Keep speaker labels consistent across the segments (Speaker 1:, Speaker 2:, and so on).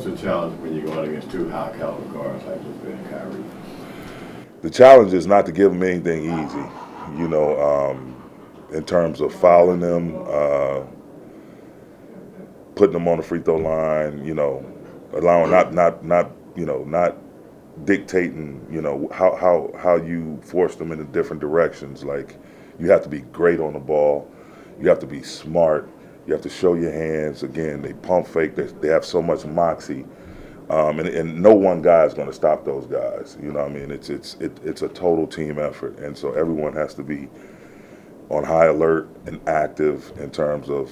Speaker 1: What's the challenge when you're going against two high caliber guards like Luka and Kyrie?
Speaker 2: The challenge is not to give them anything easy, in terms of fouling them, putting them on the free throw line, allowing not dictating, how you force them into different directions. Like, you have to be great on the ball, you have to be smart, you have to show your hands. Again, they pump fake, they have so much moxie. And no one guy is going to stop those guys. You know what I mean? It's a total team effort, and so everyone has to be on high alert and active in terms of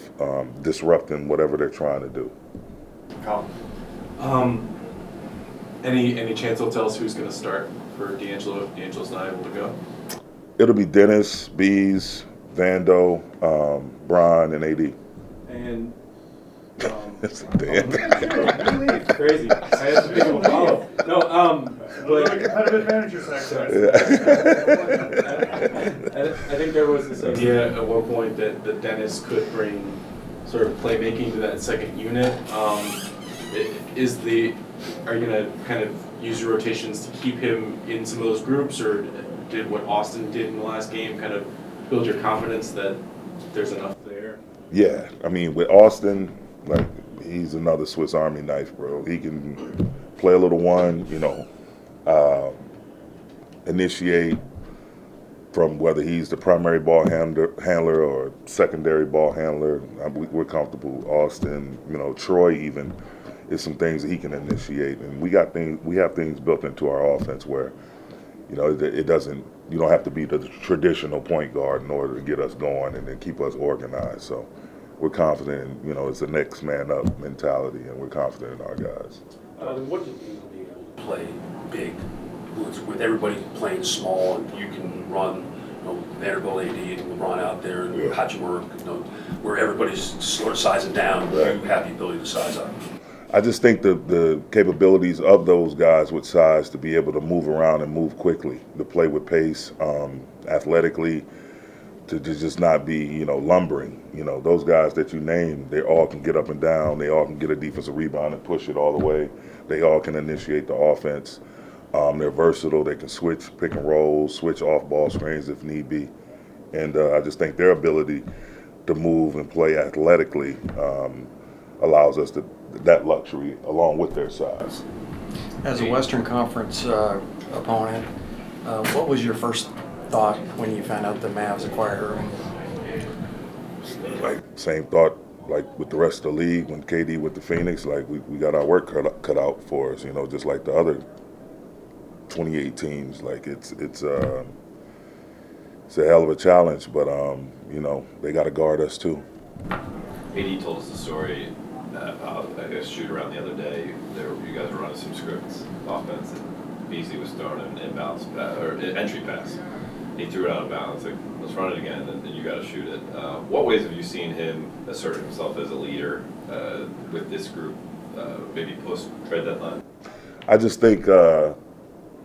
Speaker 2: disrupting whatever they're trying to do.
Speaker 3: Colin, any chance they'll tell us who's going to start for D'Angelo if D'Angelo's not able to go?
Speaker 2: It'll be Dennis, Bees, Vando, Brian, and AD.
Speaker 3: And
Speaker 2: It's damn.
Speaker 3: crazy. I have to pick him a follow. No, but
Speaker 4: competitive advantage or sex.
Speaker 3: I think there was this idea at one point that Dennis could bring sort of playmaking to that second unit. Are you going to kind of use your rotations to keep him in some of those groups, or did what Austin did in the last game kind of build your confidence that there's enough there?
Speaker 2: Yeah, I mean, with Austin, like, he's another Swiss Army knife, bro. He can play a little one, initiate from whether he's the primary ball handler or secondary ball handler. We're comfortable. Austin, Troy even is some things that he can initiate, and we have things built into our offense where, it doesn't. You don't have to be the traditional point guard in order to get us going and then keep us organized. So we're confident in, it's a next man up mentality, and we're confident in our guys.
Speaker 5: What do you be able to play big with everybody playing small, and you can run, Vanderbilt AD and LeBron out there and Hachimura, where everybody's sort of sizing down,
Speaker 2: right.
Speaker 5: You have the ability to size up.
Speaker 2: I just think the capabilities of those guys with size to be able to move around and move quickly, to play with pace, athletically, to just not be, lumbering. Those guys that you named, they all can get up and down. They all can get a defensive rebound and push it all the way. They all can initiate the offense. They're versatile. They can switch pick and roll, switch off ball screens if need be. And I just think their ability to move and play athletically allows us that luxury along with their size.
Speaker 6: As a Western Conference opponent, what was your first thought when you found out the Mavs acquired Irving?
Speaker 2: Like, same thought like with the rest of the league when KD with the Phoenix. Like, we got our work cut out for us, just like the other 28 teams. Like, it's a hell of a challenge, but they got to guard us too.
Speaker 7: AD told us the story I guess shoot around the other day. You guys were running some scripts offense, and Beasley was throwing an inbounds or entry pass. He threw it out of bounds. Like, let's run it again, and you got to shoot it. What ways have you seen him assert himself as a leader with this group, maybe post trade deadline?
Speaker 2: I just think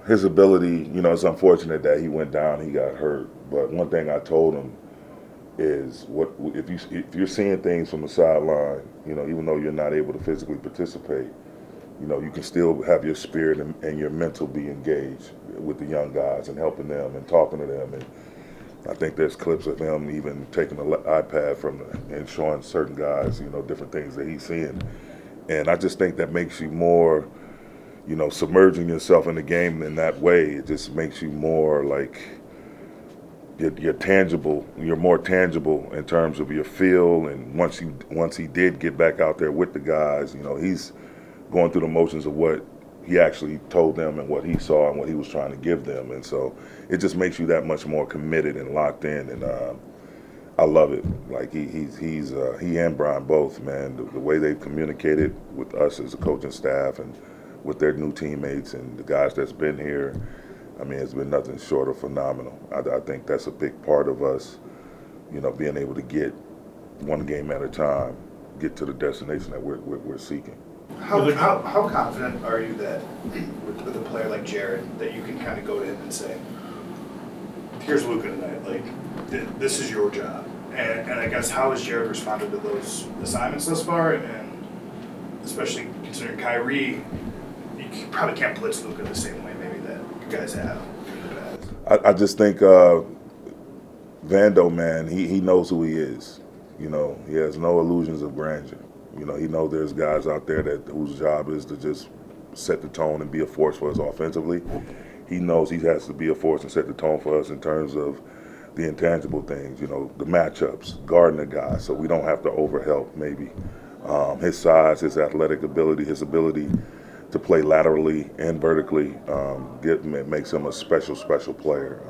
Speaker 2: his ability. It's unfortunate that he went down. He got hurt. But one thing I told him is, if you're seeing things from the sideline, even though you're not able to physically participate, you can still have your spirit and your mental be engaged with the young guys and helping them and talking to them. And I think there's clips of him even taking the iPad and showing certain guys, different things that he's seeing. And I just think that makes you more, submerging yourself in the game in that way. It just makes you more like, you're tangible. You're more tangible in terms of your feel. And once he did get back out there with the guys, he's going through the motions of what he actually told them and what he saw and what he was trying to give them. And so it just makes you that much more committed and locked in. And I love it. Like, he and Brian both, man. The way they've communicated with us as a coaching staff and with their new teammates and the guys that's been here. I mean, it's been nothing short of phenomenal. I think that's a big part of us, being able to get one game at a time, get to the destination that we're seeking.
Speaker 4: How confident are you that with a player like Jared that you can kind of go to him and say, here's Luka tonight, like, this is your job. And I guess how has Jared responded to those assignments thus far? And especially considering Kyrie, you probably can't blitz Luka the same way maybe that you guys have in the past.
Speaker 2: I just think Vando, man, he knows who he is. You know, he has no illusions of grandeur. You know, he knows there's guys out there whose job is to just set the tone and be a force for us offensively. He knows he has to be a force and set the tone for us in terms of the intangible things, you know, the matchups, guarding the guy so we don't have to overhelp maybe. His size, his athletic ability, his ability to play laterally and vertically makes him a special player.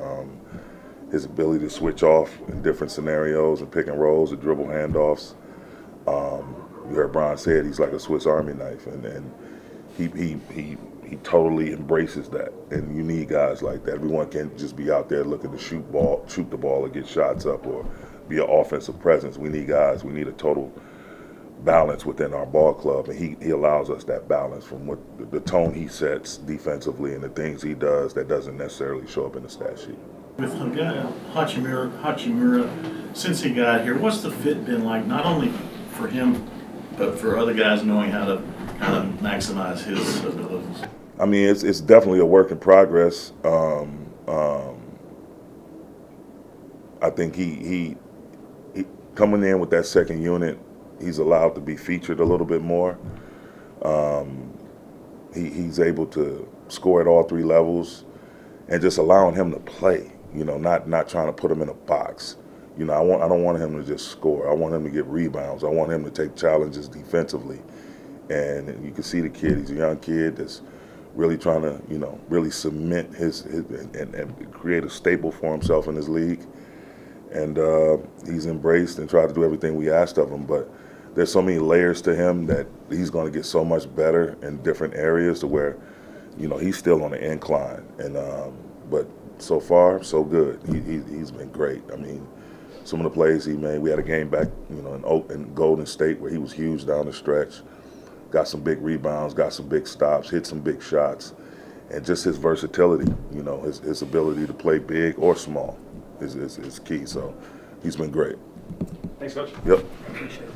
Speaker 2: His ability to switch off in different scenarios and pick and rolls, and dribble handoffs. You heard Brian say it, he's like a Swiss Army knife, and he totally embraces that. And you need guys like that. Everyone can't just be out there looking to shoot the ball or get shots up or be an offensive presence. We need guys. We need a total balance within our ball club, and he allows us that balance from what the tone he sets defensively and the things he does that doesn't necessarily show up in the stat sheet.
Speaker 8: With Hachimura, since he got here, what's the fit been like, not only for him, but for other guys knowing how to kind of maximize his abilities?
Speaker 2: I mean, it's definitely a work in progress. I think he coming in with that second unit, he's allowed to be featured a little bit more. He's able to score at all three levels, and just allowing him to play. You know, not trying to put him in a box. You know, I don't want him to just score. I want him to get rebounds. I want him to take challenges defensively. And you can see the kid. He's a young kid that's really trying to, you know, really cement his and create a staple for himself in his league. And he's embraced and tried to do everything we asked of him. But there's so many layers to him that he's going to get so much better in different areas to where, you know, he's still on the incline. And but so far, so good. He's been great. I mean, some of the plays he made, we had a game back, you know, in Golden State where he was huge down the stretch, got some big rebounds, got some big stops, hit some big shots, and just his versatility, you know, his ability to play big or small is key. So he's been great.
Speaker 3: Thanks, Coach.
Speaker 2: Yep.
Speaker 8: Appreciate it.